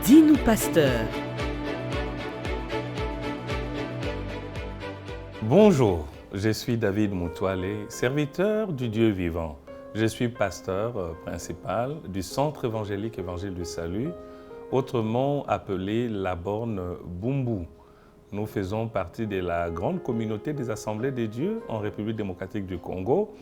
Dis-nous pasteur. Bonjour, je suis David Moutoualé, serviteur du Dieu vivant. Je suis pasteur principal du Centre évangélique Évangile du Salut, autrement appelé la Borne Bumbu. Nous faisons partie de la grande communauté des Assemblées de Dieu en République démocratique du Congo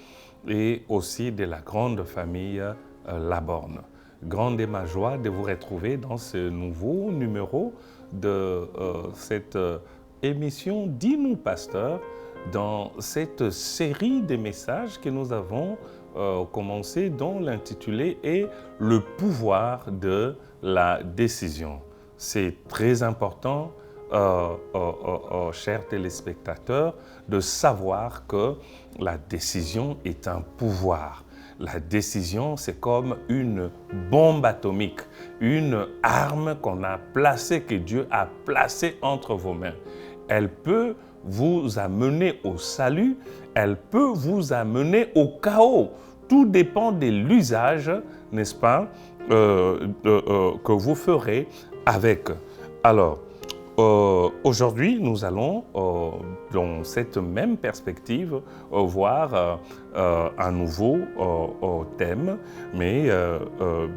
et aussi de la grande famille La Borne. Grande est ma joie de vous retrouver dans ce nouveau numéro de cette émission Dis-nous pasteur, dans cette série de messages que nous avons commencé, dont l'intitulé est « Le pouvoir de la décision ». C'est très important, chers téléspectateurs, de savoir que la décision est un pouvoir. La décision, c'est comme une bombe atomique, une arme qu'on a placée, que Dieu a placée entre vos mains. Elle peut vous amener au salut, elle peut vous amener au chaos. Tout dépend de l'usage, n'est-ce pas, que vous ferez avec. Alors, aujourd'hui, nous allons, dans cette même perspective, voir un nouveau thème. Mais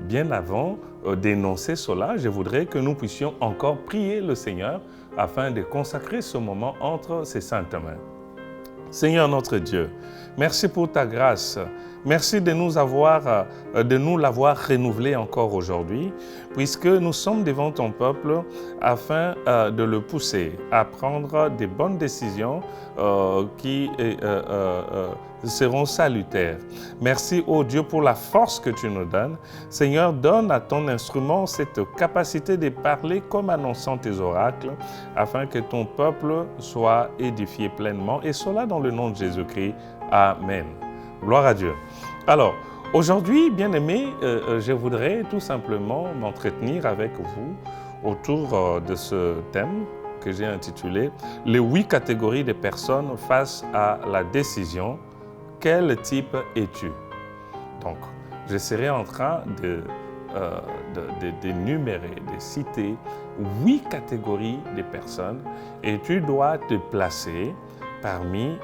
bien avant d'énoncer cela, je voudrais que nous puissions encore prier le Seigneur afin de consacrer ce moment entre ses saintes mains. Seigneur notre Dieu, merci pour ta grâce. Merci de nous l'avoir renouvelé encore aujourd'hui, puisque nous sommes devant ton peuple afin de le pousser à prendre des bonnes décisions qui seront salutaires. Merci, ô Dieu, pour la force que tu nous donnes. Seigneur, donne à ton instrument cette capacité de parler comme annonçant tes oracles, afin que ton peuple soit édifié pleinement, et cela dans le nom de Jésus-Christ. Amen. Gloire à Dieu. Alors, aujourd'hui, bien-aimés, je voudrais tout simplement m'entretenir avec vous autour de ce thème que j'ai intitulé « Les 8 catégories de personnes face à la décision. Quel type es-tu » Donc, je serai en train d'énumérer, de citer 8 catégories de personnes et tu dois te placer parmi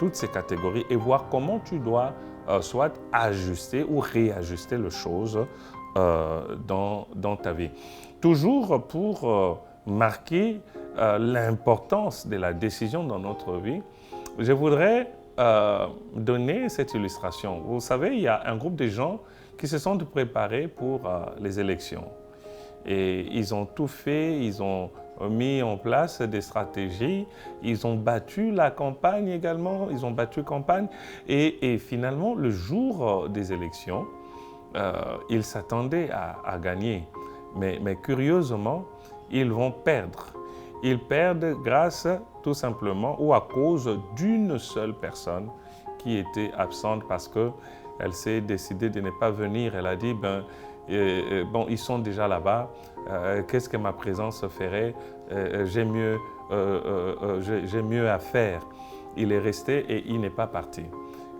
toutes ces catégories et voir comment tu dois soit ajuster ou réajuster les choses dans ta vie. Toujours pour marquer l'importance de la décision dans notre vie, je voudrais donner cette illustration. Vous savez, il y a un groupe de gens qui se sont préparés pour les élections. Et ils ont tout fait, ils ont mis en place des stratégies, ils ont battu la campagne également, ils ont battu campagne et finalement, le jour des élections, ils s'attendaient à gagner. Mais curieusement, ils vont perdre. Ils perdent grâce tout simplement ou à cause d'une seule personne qui était absente parce qu'elle s'est décidée de ne pas venir. Elle a dit, bon, ils sont déjà là-bas, qu'est-ce que ma présence ferait? J'ai mieux à faire. Il est resté et il n'est pas parti.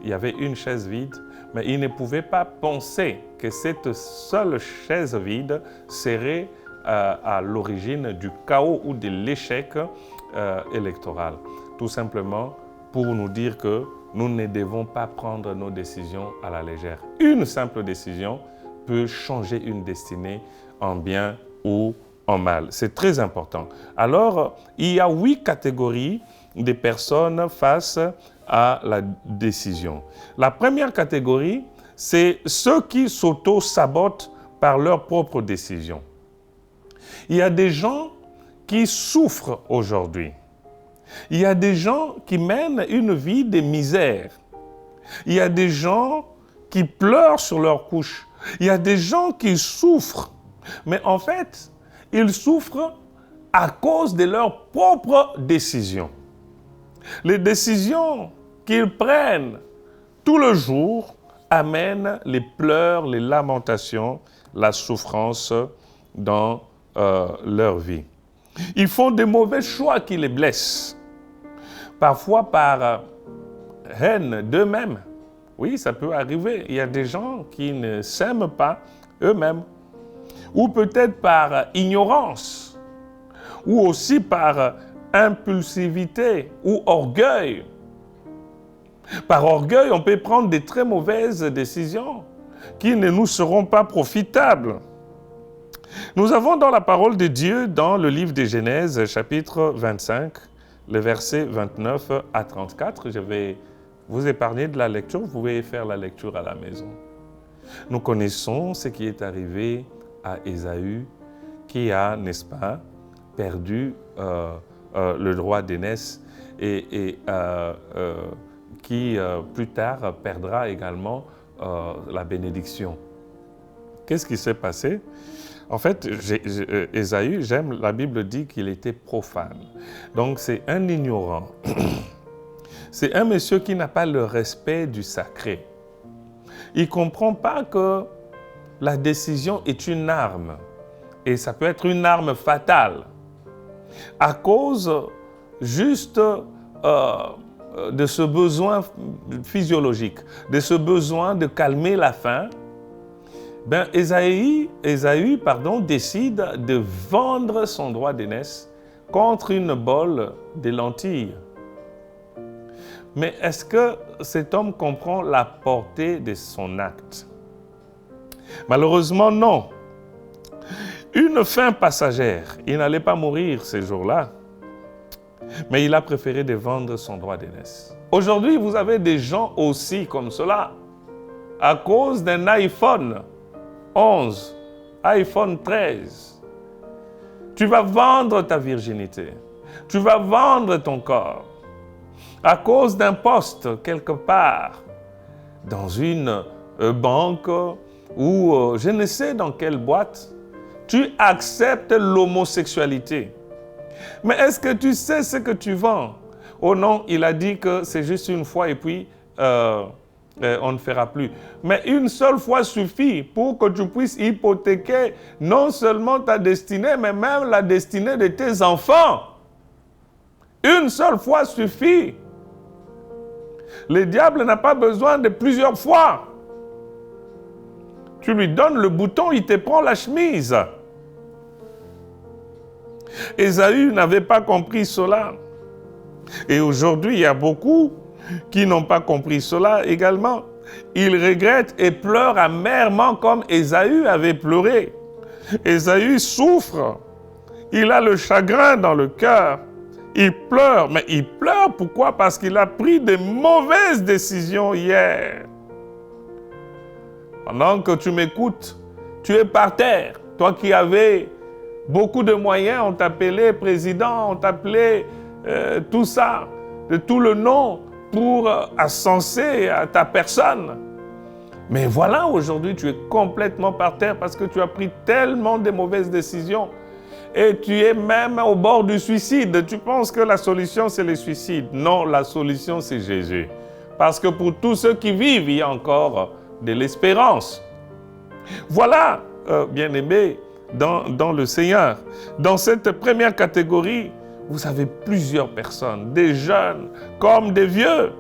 Il y avait une chaise vide, mais il ne pouvait pas penser que cette seule chaise vide serait à l'origine du chaos ou de l'échec électoral. Tout simplement pour nous dire que nous ne devons pas prendre nos décisions à la légère. Une simple décision peut changer une destinée en bien ou en mal. C'est très important. Alors, il y a 8 catégories de personnes face à la décision. La première catégorie, c'est ceux qui s'auto-sabotent par leurs propres décisions. Il y a des gens qui souffrent aujourd'hui. Il y a des gens qui mènent une vie de misère. Il y a des gens qui pleurent sur leur couche. Il y a des gens qui souffrent. Mais en fait, ils souffrent à cause de leurs propres décisions. Les décisions qu'ils prennent tout le jour amènent les pleurs, les lamentations, la souffrance dans leur vie. Ils font des mauvais choix qui les blessent. Parfois par haine d'eux-mêmes. Oui, ça peut arriver. Il y a des gens qui ne s'aiment pas eux-mêmes. ou peut-être par ignorance, ou aussi par impulsivité ou orgueil. Par orgueil, on peut prendre des très mauvaises décisions qui ne nous seront pas profitables. Nous avons dans la parole de Dieu, dans le livre de Genèse, chapitre 25, le verset 29 à 34. Je vais vous épargner de la lecture, vous pouvez faire la lecture à la maison. Nous connaissons ce qui est arrivé à Ésaü, qui a, n'est-ce pas, perdu le droit d'aînesse et qui, plus tard, perdra également la bénédiction. Qu'est-ce qui s'est passé? En fait, Ésaü, la Bible dit qu'il était profane. Donc, c'est un ignorant. C'est un monsieur qui n'a pas le respect du sacré. Il ne comprend pas que la décision est une arme. Et ça peut être une arme fatale. À cause juste de ce besoin physiologique, de ce besoin de calmer la faim, Ésaü, décide de vendre son droit d'aînesse contre une bolle de lentilles. Mais est-ce que cet homme comprend la portée de son acte? Malheureusement, non. Une faim passagère. Il n'allait pas mourir ces jours-là, mais il a préféré de vendre son droit d'aînesse. Aujourd'hui, vous avez des gens aussi comme cela, à cause d'un iPhone 11, iPhone 13. Tu vas vendre ta virginité. Tu vas vendre ton corps à cause d'un poste quelque part dans une banque ou je ne sais dans quelle boîte. Tu acceptes l'homosexualité. Mais est-ce que tu sais ce que tu vends? Oh non, il a dit que c'est juste une fois et puis on ne fera plus. Mais une seule fois suffit pour que tu puisses hypothéquer non seulement ta destinée, mais même la destinée de tes enfants. Une seule fois suffit. Le diable n'a pas besoin de plusieurs fois. Tu lui donnes le bouton, il te prend la chemise. Ésaü n'avait pas compris cela. Et aujourd'hui, il y a beaucoup qui n'ont pas compris cela également. Ils regrettent et pleurent amèrement comme Ésaü avait pleuré. Ésaü souffre. Il a le chagrin dans le cœur. Il pleure. Mais il pleure pourquoi? Parce qu'il a pris de mauvaises décisions hier. Pendant que tu m'écoutes, tu es par terre. Toi qui avais beaucoup de moyens, on t'appelait président, on t'appelait tout ça, de tout le nom pour ascenser à ta personne. Mais voilà, aujourd'hui, tu es complètement par terre parce que tu as pris tellement de mauvaises décisions et tu es même au bord du suicide. Tu penses que la solution, c'est le suicide. Non, la solution, c'est Jésus. Parce que pour tous ceux qui vivent, il y a encore de l'espérance. Voilà, bien-aimés, dans le Seigneur. Dans cette première catégorie, vous avez plusieurs personnes, des jeunes comme des vieux,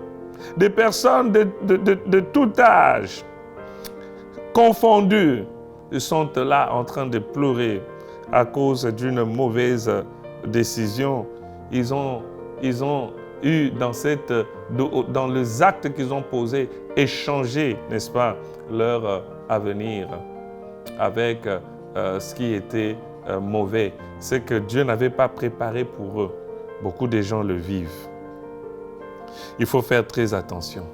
des personnes de tout âge, confondues, ils sont là en train de pleurer à cause d'une mauvaise décision. Ils ont eu dans les actes qu'ils ont posés, échangé, n'est-ce pas, leur avenir avec ce qui était mauvais, c'est que Dieu n'avait pas préparé pour eux. Beaucoup de gens le vivent. Il faut faire très attention.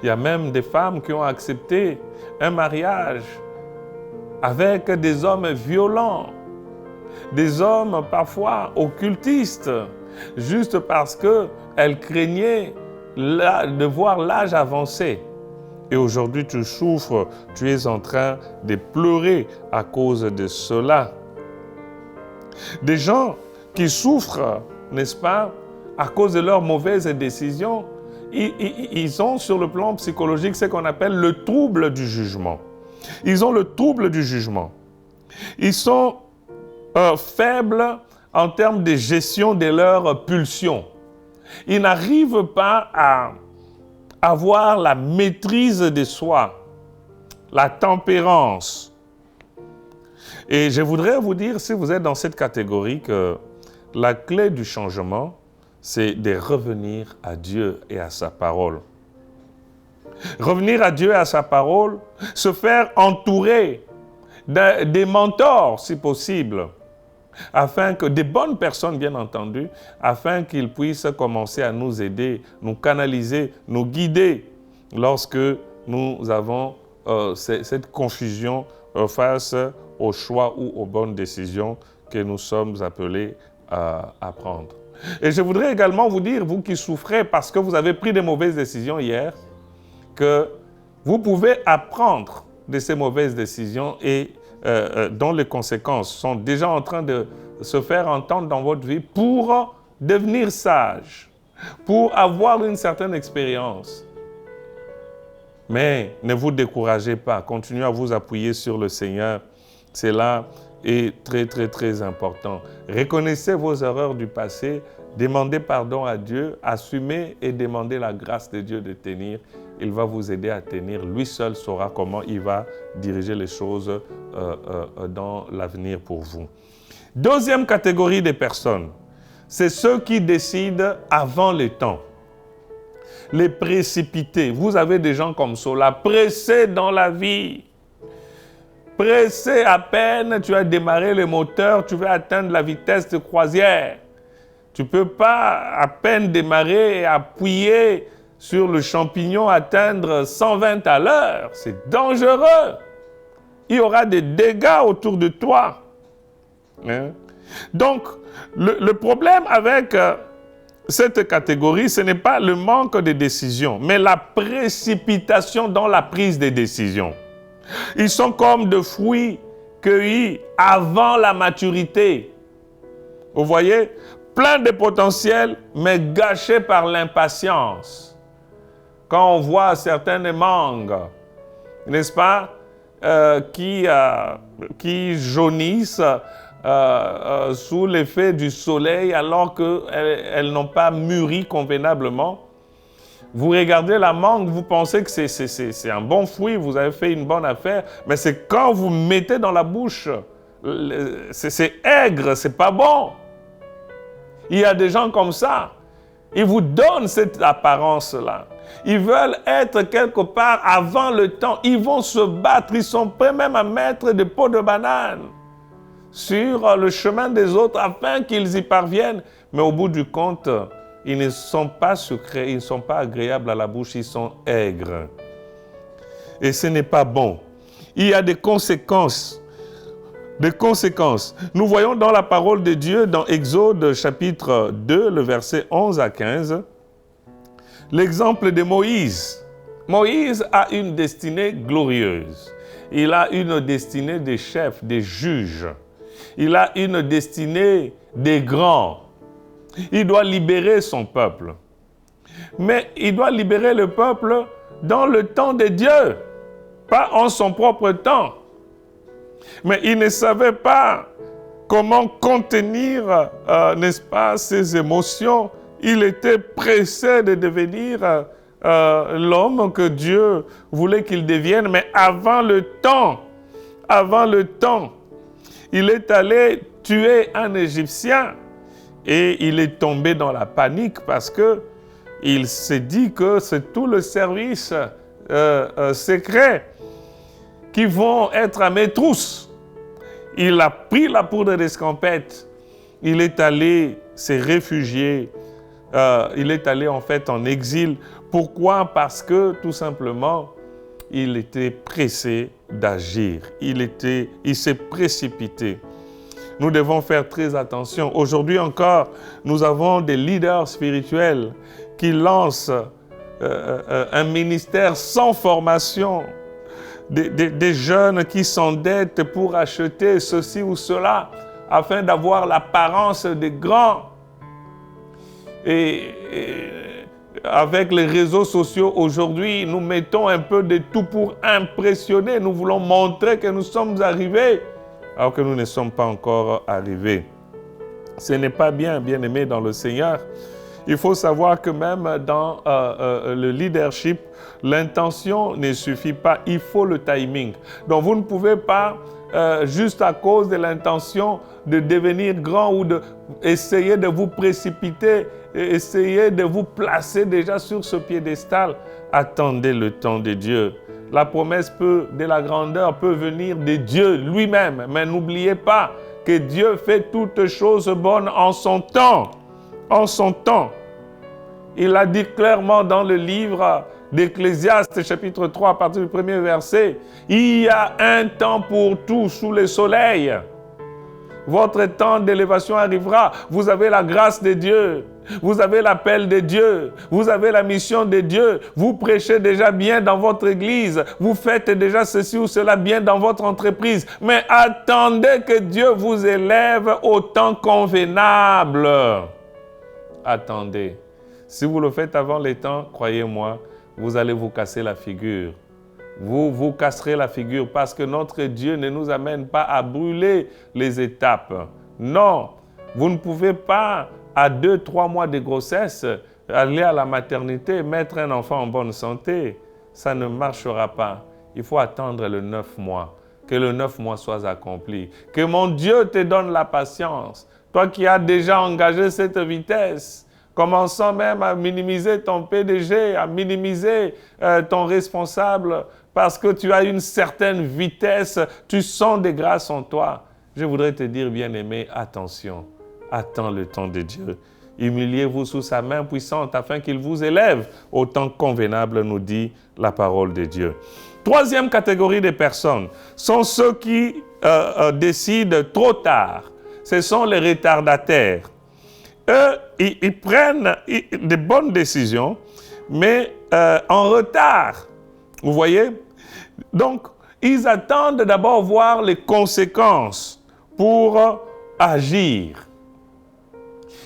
Il y a même des femmes qui ont accepté un mariage avec des hommes violents, des hommes parfois occultistes, juste parce qu'elles craignaient de voir l'âge avancer. Et aujourd'hui, tu souffres, tu es en train de pleurer à cause de cela. Des gens qui souffrent, n'est-ce pas, à cause de leurs mauvaises décisions, ils ont sur le plan psychologique ce qu'on appelle le trouble du jugement. Ils ont le trouble du jugement. Ils sont faibles en termes de gestion de leurs pulsions. Ils n'arrivent pas à avoir la maîtrise de soi, la tempérance. Et je voudrais vous dire, si vous êtes dans cette catégorie, que la clé du changement, c'est de revenir à Dieu et à sa parole. Revenir à Dieu et à sa parole, se faire entourer des mentors, si possible, afin que des bonnes personnes, bien entendu, afin qu'ils puissent commencer à nous aider, nous canaliser, nous guider lorsque nous avons cette confusion face aux choix ou aux bonnes décisions que nous sommes appelés à prendre. Et je voudrais également vous dire, vous qui souffrez parce que vous avez pris des mauvaises décisions hier, que vous pouvez apprendre de ces mauvaises décisions et dont les conséquences sont déjà en train de se faire entendre dans votre vie pour devenir sage, pour avoir une certaine expérience. Mais ne vous découragez pas, continuez à vous appuyer sur le Seigneur. Cela est très, très, très important. Reconnaissez vos erreurs du passé, demandez pardon à Dieu, assumez et demandez la grâce de Dieu de tenir. Il va vous aider à tenir. Lui seul saura comment il va diriger les choses dans l'avenir pour vous. Deuxième catégorie de personnes, c'est ceux qui décident avant le temps. Les précipités. Vous avez des gens comme cela, pressés dans la vie. Pressés à peine, tu as démarré le moteur, tu veux atteindre la vitesse de croisière. Tu ne peux pas à peine démarrer et appuyer sur le champignon, atteindre 120 à l'heure. C'est dangereux. Il y aura des dégâts autour de toi. Hein? Donc, le problème avec cette catégorie, ce n'est pas le manque de décision, mais la précipitation dans la prise des décisions. Ils sont comme des fruits cueillis avant la maturité. Vous voyez? Plein de potentiel, mais gâchés par l'impatience. Quand on voit certaines mangues, n'est-ce pas, qui jaunissent sous l'effet du soleil alors qu'elles n'ont pas mûri convenablement. Vous regardez la mangue, vous pensez que c'est un bon fruit, vous avez fait une bonne affaire, mais c'est quand vous mettez dans la bouche, c'est aigre, c'est pas bon. Il y a des gens comme ça, ils vous donnent cette apparence-là. Ils veulent être quelque part avant le temps. Ils vont se battre. Ils sont prêts même à mettre des peaux de banane sur le chemin des autres afin qu'ils y parviennent. Mais au bout du compte, ils ne sont pas sucrés, ils ne sont pas agréables à la bouche, ils sont aigres. Et ce n'est pas bon. Il y a des conséquences. Des conséquences. Nous voyons dans la parole de Dieu, dans Exode chapitre 2, le verset 11 à 15, l'exemple de Moïse. Moïse a une destinée glorieuse. Il a une destinée de chef, de juge. Il a une destinée de grand. Il doit libérer son peuple. Mais il doit libérer le peuple dans le temps de Dieu, pas en son propre temps. Mais il ne savait pas comment contenir, n'est-ce pas, ses émotions. Il était pressé de devenir l'homme que Dieu voulait qu'il devienne, mais avant le temps, il est allé tuer un Égyptien et il est tombé dans la panique parce qu'il s'est dit que c'est tout le service secret qui vont être à mes trousses. Il a pris la poudre d'escampette. Il est allé se réfugier. Il est allé en fait en exil. Pourquoi? Parce que tout simplement, il était pressé d'agir. Il s'est précipité. Nous devons faire très attention. Aujourd'hui encore, nous avons des leaders spirituels qui lancent un ministère sans formation. Des jeunes qui s'endettent pour acheter ceci ou cela afin d'avoir l'apparence des grands. Et avec les réseaux sociaux aujourd'hui, nous mettons un peu de tout pour impressionner. Nous voulons montrer que nous sommes arrivés alors que nous ne sommes pas encore arrivés. Ce n'est pas bien, bien-aimés dans le Seigneur. Il faut savoir que même dans le leadership, l'intention ne suffit pas, il faut le timing. Donc vous ne pouvez pas juste à cause de l'intention de devenir grand ou d'essayer de vous précipiter, essayer de vous placer déjà sur ce piédestal. Attendez le temps de Dieu. La promesse de la grandeur peut venir de Dieu lui-même. Mais n'oubliez pas que Dieu fait toutes choses bonnes en son temps. En son temps. Il a dit clairement dans le livre d'Ecclésiaste, chapitre 3, à partir du premier verset, « Il y a un temps pour tout sous le soleil. Votre temps d'élévation arrivera. Vous avez la grâce de Dieu. Vous avez l'appel de Dieu. Vous avez la mission de Dieu. Vous prêchez déjà bien dans votre église. Vous faites déjà ceci ou cela bien dans votre entreprise. Mais attendez que Dieu vous élève au temps convenable. Attendez. Si vous le faites avant les temps, croyez-moi, vous allez vous casser la figure. Vous vous casserez la figure parce que notre Dieu ne nous amène pas à brûler les étapes. Non, vous ne pouvez pas, à 2-3 mois de grossesse, aller à la maternité et mettre un enfant en bonne santé. Ça ne marchera pas. Il faut attendre le 9 mois, que le 9 mois soit accompli. Que mon Dieu te donne la patience. Toi qui as déjà engagé cette vitesse, commençant même à minimiser ton PDG, à minimiser ton responsable, parce que tu as une certaine vitesse, tu sens des grâces en toi. Je voudrais te dire, bien-aimé, attention, attends le temps de Dieu. Humiliez-vous sous sa main puissante afin qu'il vous élève au temps convenable, nous dit la parole de Dieu. Troisième catégorie de personnes sont ceux qui décident trop tard. Ce sont les retardataires. Eux, ils prennent de bonnes décisions, mais en retard. Vous voyez? Donc, ils attendent d'abord voir les conséquences pour agir.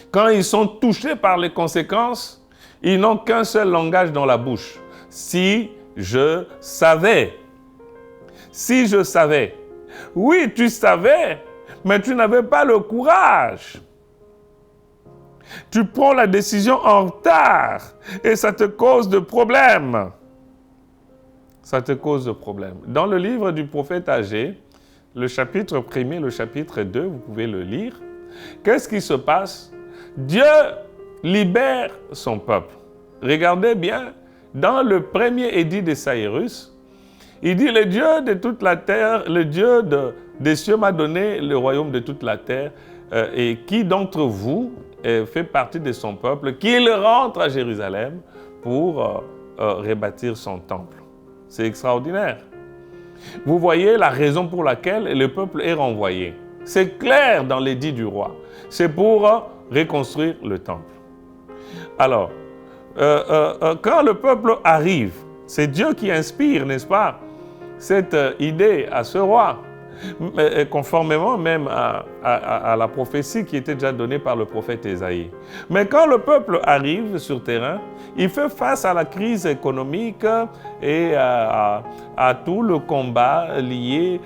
Quand ils sont touchés par les conséquences, ils n'ont qu'un seul langage dans la bouche. Si je savais. Si je savais. Oui, tu savais, mais tu n'avais pas le courage. Tu prends la décision en retard et ça te cause de problèmes. Ça te cause de problèmes. Dans le livre du prophète Agé, le chapitre 1er, le chapitre 2, vous pouvez le lire. Qu'est-ce qui se passe? Dieu libère son peuple. Regardez bien, dans le premier édit de Cyrus, il dit, le Dieu de toute la terre, le Dieu des cieux m'a donné le royaume de toute la terre, et qui d'entre vous fait partie de son peuple, qu'il rentre à Jérusalem pour rebâtir son temple. C'est extraordinaire. Vous voyez la raison pour laquelle le peuple est renvoyé. C'est clair dans l'édit du roi. C'est pour reconstruire le temple. Alors, quand le peuple arrive, c'est Dieu qui inspire, n'est-ce pas, cette idée à ce roi, conformément même à la prophétie qui était déjà donnée par le prophète Ésaïe. Mais quand le peuple arrive sur terrain, il fait face à la crise économique et à tout le combat lié,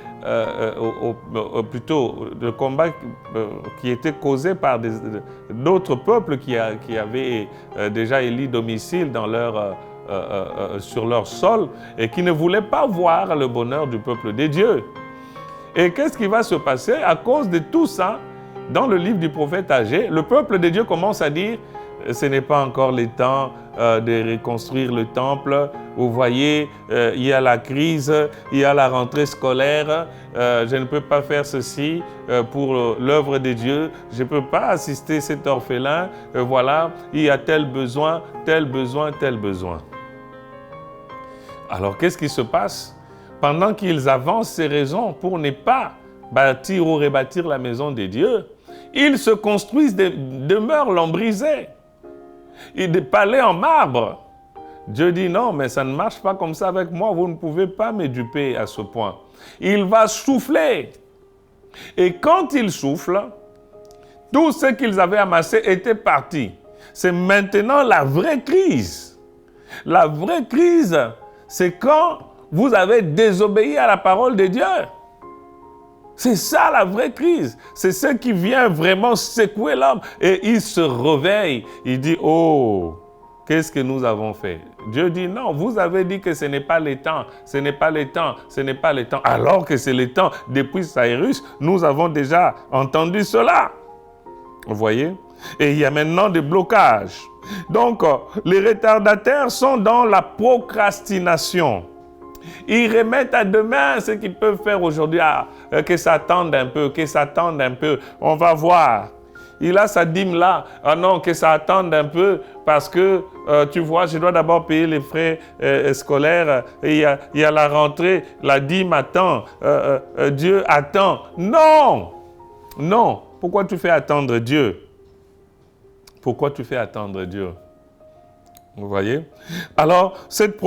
plutôt le combat qui était causé par d'autres peuples qui avaient déjà élu domicile dans sur leur sol et qui ne voulaient pas voir le bonheur du peuple de Dieu. Et qu'est-ce qui va se passer? À cause de tout ça, dans le livre du prophète Agé, le peuple de Dieu commence à dire « ce n'est pas encore le temps de reconstruire le temple. Vous voyez, il y a la crise, il y a la rentrée scolaire, je ne peux pas faire ceci pour l'œuvre de Dieu, je ne peux pas assister cet orphelin, voilà, il y a tel besoin, tel besoin, tel besoin. » Alors, qu'est-ce qui se passe? Pendant qu'ils avancent ces raisons pour ne pas bâtir ou rebâtir la maison de Dieu, ils se construisent des demeures lambrisées et des palais en marbre. Dieu dit non, mais ça ne marche pas comme ça avec moi, vous ne pouvez pas me duper à ce point. Il va souffler. Et quand il souffle, tout ce qu'ils avaient amassé était parti. C'est maintenant la vraie crise. La vraie crise, c'est quand vous avez désobéi à la parole de Dieu. C'est ça la vraie crise. C'est ce qui vient vraiment secouer l'homme. Et il se réveille. Il dit, oh, qu'est-ce que nous avons fait? Dieu dit non, vous avez dit que ce n'est pas le temps, ce n'est pas le temps, ce n'est pas le temps. Alors que c'est le temps. Depuis Cyrus, nous avons déjà entendu cela. Vous voyez? Et il y a maintenant des blocages. Donc, les retardataires sont dans la procrastination. Ils remettent à demain ce qu'ils peuvent faire aujourd'hui. Que ça attende un peu, que ça attende un peu. On va voir. Il a sa dîme là. Ah non, que ça attende un peu parce que, tu vois, je dois d'abord payer les frais scolaires. Il y a la rentrée, la dîme attend. Dieu attend. Non! Non. Pourquoi tu fais attendre Dieu? Pourquoi tu fais attendre Dieu? Vous voyez? Alors, cette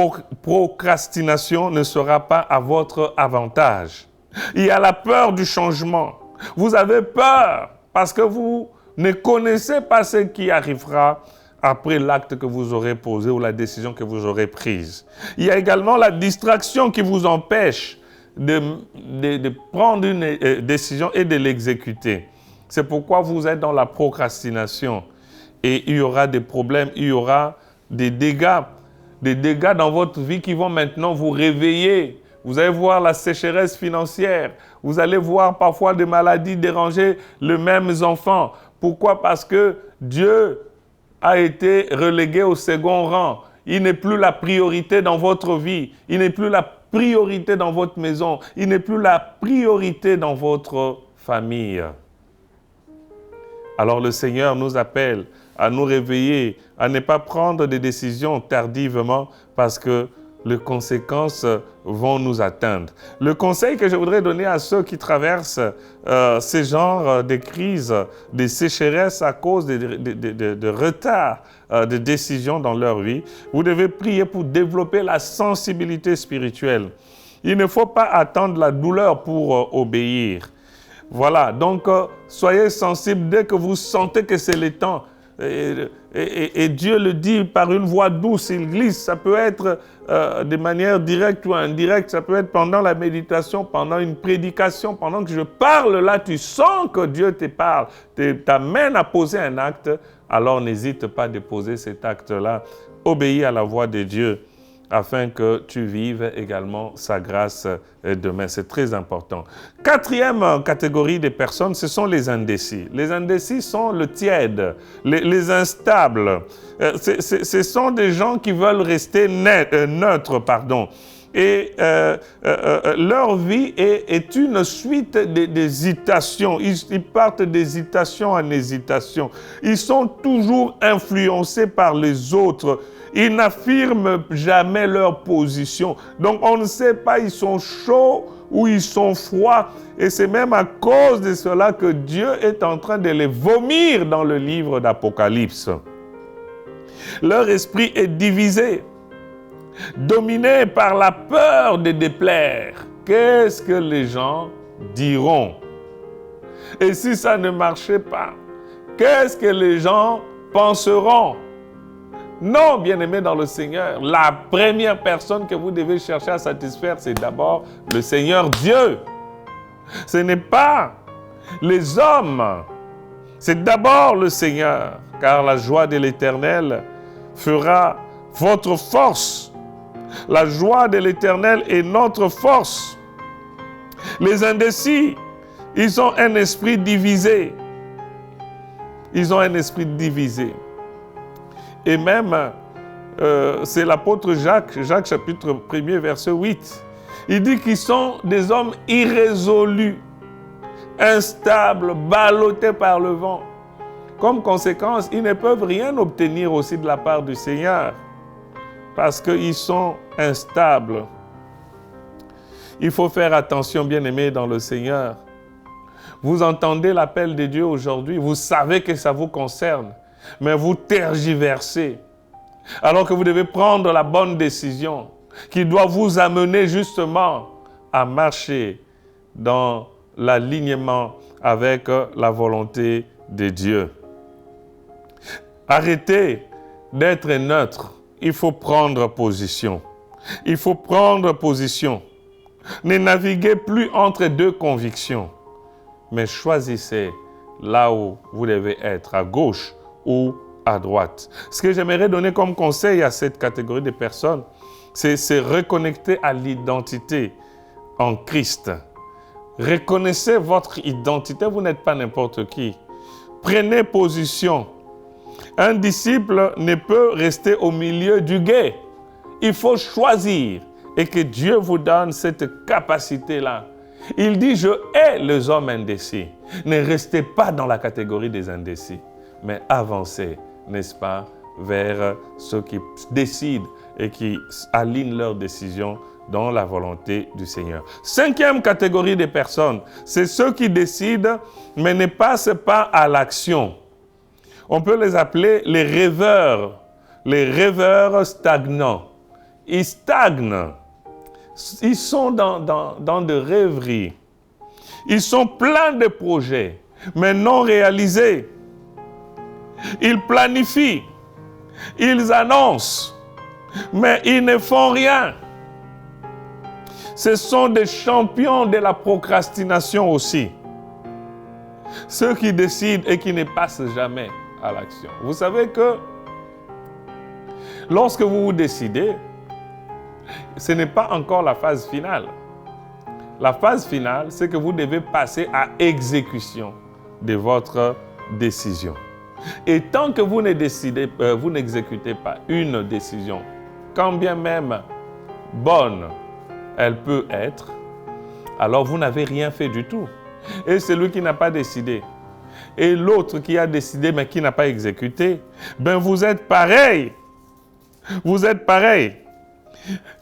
procrastination ne sera pas à votre avantage. Il y a la peur du changement. Vous avez peur parce que vous ne connaissez pas ce qui arrivera après l'acte que vous aurez posé ou la décision que vous aurez prise. Il y a également la distraction qui vous empêche de prendre une décision et de l'exécuter. C'est pourquoi vous êtes dans la procrastination. Et il y aura des problèmes, il y aura des dégâts dans votre vie qui vont maintenant vous réveiller. Vous allez voir la sécheresse financière. Vous allez voir parfois des maladies déranger les mêmes enfants. Pourquoi? Parce que Dieu a été relégué au second rang. Il n'est plus la priorité dans votre vie. Il n'est plus la priorité dans votre maison. Il n'est plus la priorité dans votre famille. Alors le Seigneur nous appelle à nous réveiller, à ne pas prendre des décisions tardivement parce que les conséquences vont nous atteindre. Le conseil que je voudrais donner à ceux qui traversent ces genres de crises, de sécheresse à cause de retard de décisions dans leur vie, vous devez prier pour développer la sensibilité spirituelle. Il ne faut pas attendre la douleur pour obéir. Voilà, donc soyez sensibles dès que vous sentez que c'est le temps. Et Dieu le dit par une voix douce, il glisse. Ça peut être de manière directe ou indirecte. Ça peut être pendant la méditation, pendant une prédication, pendant que je parle là, tu sens que Dieu te parle, t'amène à poser un acte. Alors n'hésite pas à déposer cet acte-là. Obéis à la voix de Dieu afin que tu vives également sa grâce demain. C'est très important. Quatrième catégorie de personnes, ce sont les indécis. Les indécis sont le tiède, les instables. Ce sont des gens qui veulent rester neutres, Et leur vie est une suite d'hésitations. Ils partent d'hésitation en hésitation. Ils sont toujours influencés par les autres. Ils n'affirment jamais leur position. Donc on ne sait pas, ils sont chauds ou ils sont froids. Et c'est même à cause de cela que Dieu est en train de les vomir dans le livre d'Apocalypse. Leur esprit est divisé, dominé par la peur de déplaire. Qu'est-ce que les gens diront? Et si ça ne marchait pas, qu'est-ce que les gens penseront? Non, bien-aimés dans le Seigneur, la première personne que vous devez chercher à satisfaire, c'est d'abord le Seigneur Dieu. Ce n'est pas les hommes, c'est d'abord le Seigneur, car la joie de l'Éternel fera votre force. La joie de l'Éternel est notre force. Les indécis, ils ont un esprit divisé. Ils ont un esprit divisé. Et même, c'est l'apôtre Jacques chapitre 1er, verset 8. Il dit qu'ils sont des hommes irrésolus, instables, ballottés par le vent. Comme conséquence, ils ne peuvent rien obtenir aussi de la part du Seigneur, parce qu'ils sont instables. Il faut faire attention, bien-aimés dans le Seigneur. Vous entendez l'appel de Dieu aujourd'hui, vous savez que ça vous concerne, mais vous tergiversez, alors que vous devez prendre la bonne décision qui doit vous amener justement à marcher dans l'alignement avec la volonté de Dieu. Arrêtez d'être neutre, il faut prendre position. Il faut prendre position. Ne naviguez plus entre deux convictions, mais choisissez là où vous devez être, à gauche ou à droite. Ce que j'aimerais donner comme conseil à cette catégorie de personnes, c'est se reconnecter à l'identité en Christ. Reconnaissez votre identité, vous n'êtes pas n'importe qui. Prenez position. Un disciple ne peut rester au milieu du guet. Il faut choisir et que Dieu vous donne cette capacité-là. Il dit, je hais les hommes indécis. Ne restez pas dans la catégorie des indécis, mais avancez, n'est-ce pas, vers ceux qui décident et qui alignent leurs décisions dans la volonté du Seigneur. 5e catégorie de personnes, c'est ceux qui décident, mais ne passent pas à l'action. On peut les appeler les rêveurs stagnants. Ils stagnent. Ils sont dans de rêveries. Ils sont pleins de projets, mais non réalisés. Ils planifient. Ils annoncent, mais ils ne font rien. Ce sont des champions de la procrastination aussi. Ceux qui décident et qui ne passent jamais à l'action. Vous savez que lorsque vous vous décidez, ce n'est pas encore la phase finale. La phase finale, c'est que vous devez passer à exécution de votre décision. Et tant que vous ne décidez, vous n'exécutez pas une décision, quand bien même bonne elle peut être, alors vous n'avez rien fait du tout. Et celui qui n'a pas décidé, et l'autre qui a décidé mais qui n'a pas exécuté, ben vous êtes pareil. Vous êtes pareil.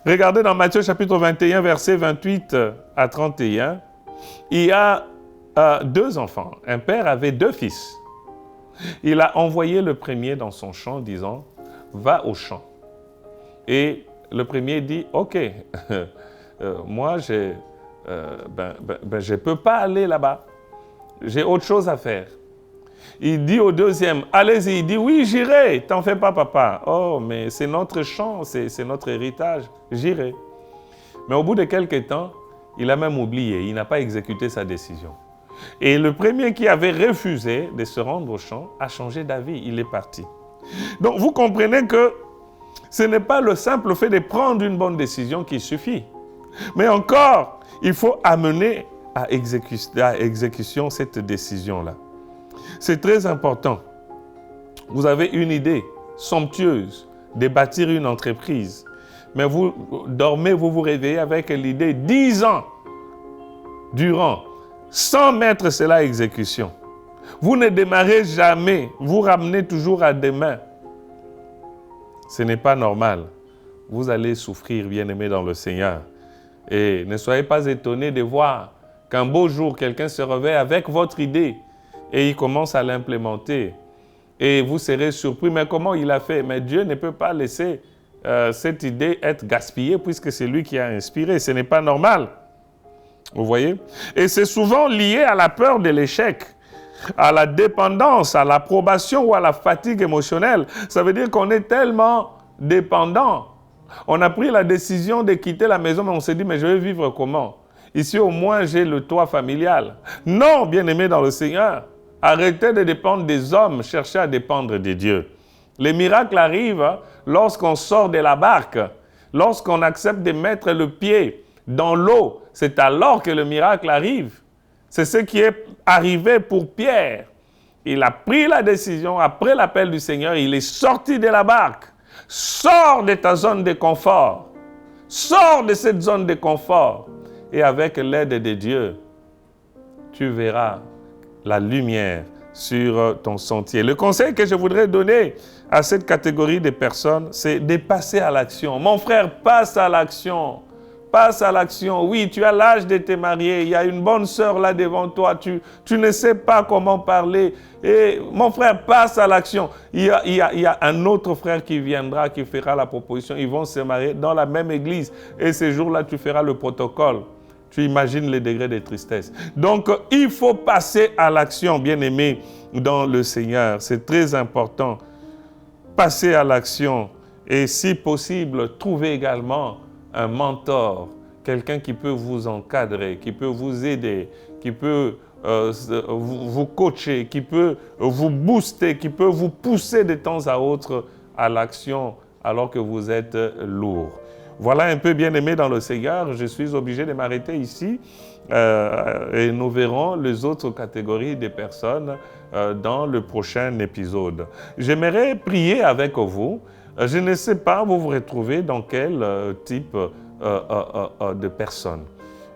Regardez dans Matthieu chapitre 21, versets 28 à 31, il y a 2 enfants. Un père avait 2 fils. Il a envoyé le premier dans son champ, disant, va au champ. Et le premier dit, ok, moi, je ne peux pas aller là-bas. J'ai autre chose à faire. Il dit au deuxième, allez-y. Il dit, oui, j'irai. T'en fais pas, papa. Oh, mais c'est notre champ, c'est notre héritage. J'irai. Mais au bout de quelques temps, il a même oublié. Il n'a pas exécuté sa décision. Et le premier qui avait refusé de se rendre au champ a changé d'avis. Il est parti. Donc, vous comprenez que ce n'est pas le simple fait de prendre une bonne décision qui suffit. Mais encore, il faut amener à exécution cette décision-là. C'est très important. Vous avez une idée somptueuse de bâtir une entreprise, mais vous dormez, vous vous réveillez avec l'idée 10 ans durant, sans mettre cela à exécution. Vous ne démarrez jamais, vous ramenez toujours à demain. Ce n'est pas normal. Vous allez souffrir, bien-aimés dans le Seigneur. Et ne soyez pas étonnés de voir qu'un beau jour, quelqu'un se réveille avec votre idée et il commence à l'implémenter. Et vous serez surpris, mais comment il a fait? Mais Dieu ne peut pas laisser cette idée être gaspillée puisque c'est lui qui a inspiré. Ce n'est pas normal. Vous voyez? Et c'est souvent lié à la peur de l'échec, à la dépendance, à l'approbation ou à la fatigue émotionnelle. Ça veut dire qu'on est tellement dépendant. On a pris la décision de quitter la maison, mais on s'est dit, mais je vais vivre comment? Ici, au moins, j'ai le toit familial. Non, bien-aimés dans le Seigneur, arrêtez de dépendre des hommes, cherchez à dépendre de Dieu. Les miracles arrivent lorsqu'on sort de la barque, lorsqu'on accepte de mettre le pied dans l'eau. C'est alors que le miracle arrive. C'est ce qui est arrivé pour Pierre. Il a pris la décision, après l'appel du Seigneur, il est sorti de la barque. Sors de ta zone de confort. Sors de cette zone de confort. Et avec l'aide de Dieu, tu verras la lumière sur ton sentier. Le conseil que je voudrais donner à cette catégorie de personnes, c'est de passer à l'action. Mon frère, passe à l'action. Passe à l'action. Oui, tu as l'âge de te marier. Il y a une bonne sœur là devant toi. Tu ne sais pas comment parler. Et mon frère, passe à l'action. Il y a un autre frère qui viendra, qui fera la proposition. Ils vont se marier dans la même église. Et ce jour-là, tu feras le protocole. Tu imagines les degrés de tristesse. Donc, il faut passer à l'action, bien-aimés, dans le Seigneur. C'est très important. Passer à l'action. Et si possible, trouver également un mentor, quelqu'un qui peut vous encadrer, qui peut vous aider, qui peut vous coacher, qui peut vous booster, qui peut vous pousser de temps à autre à l'action alors que vous êtes lourd. Voilà un peu bien aimé dans le Seigneur, je suis obligé de m'arrêter ici et nous verrons les autres catégories de personnes dans le prochain épisode. J'aimerais prier avec vous. Je ne sais pas, vous vous retrouvez dans quel type de personne.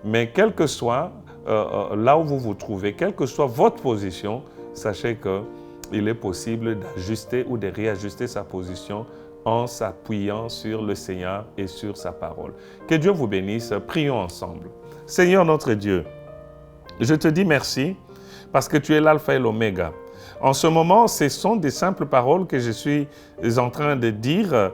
Mais quel que soit là où vous vous trouvez, quelle que soit votre position, sachez qu'il est possible d'ajuster ou de réajuster sa position en s'appuyant sur le Seigneur et sur sa parole. Que Dieu vous bénisse. Prions ensemble. Seigneur notre Dieu, je te dis merci parce que tu es l'alpha et l'oméga. En ce moment, ce sont des simples paroles que je suis en train de dire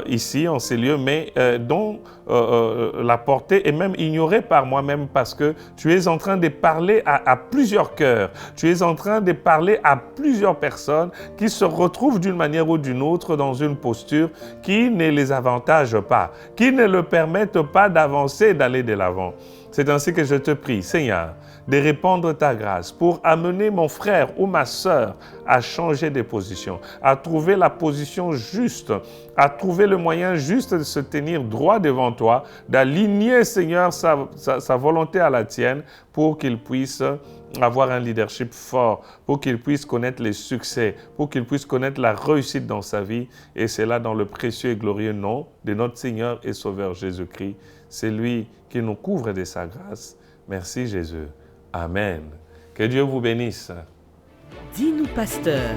ici, en ces lieux, mais dont la portée est même ignorée par moi-même parce que tu es en train de parler à plusieurs cœurs. Tu es en train de parler à plusieurs personnes qui se retrouvent d'une manière ou d'une autre dans une posture qui ne les avantage pas, qui ne leur permettent pas d'avancer, d'aller de l'avant. C'est ainsi que je te prie, Seigneur, de répandre ta grâce pour amener mon frère ou ma sœur à changer de position, à trouver la position juste, à trouver le moyen juste de se tenir droit devant toi, d'aligner, Seigneur, sa volonté à la tienne pour qu'il puisse avoir un leadership fort, pour qu'il puisse connaître les succès, pour qu'il puisse connaître la réussite dans sa vie. Et c'est là dans le précieux et glorieux nom de notre Seigneur et Sauveur Jésus-Christ. C'est lui qui nous couvre de sa grâce. Merci Jésus. Amen. Que Dieu vous bénisse. Dis-nous, pasteur.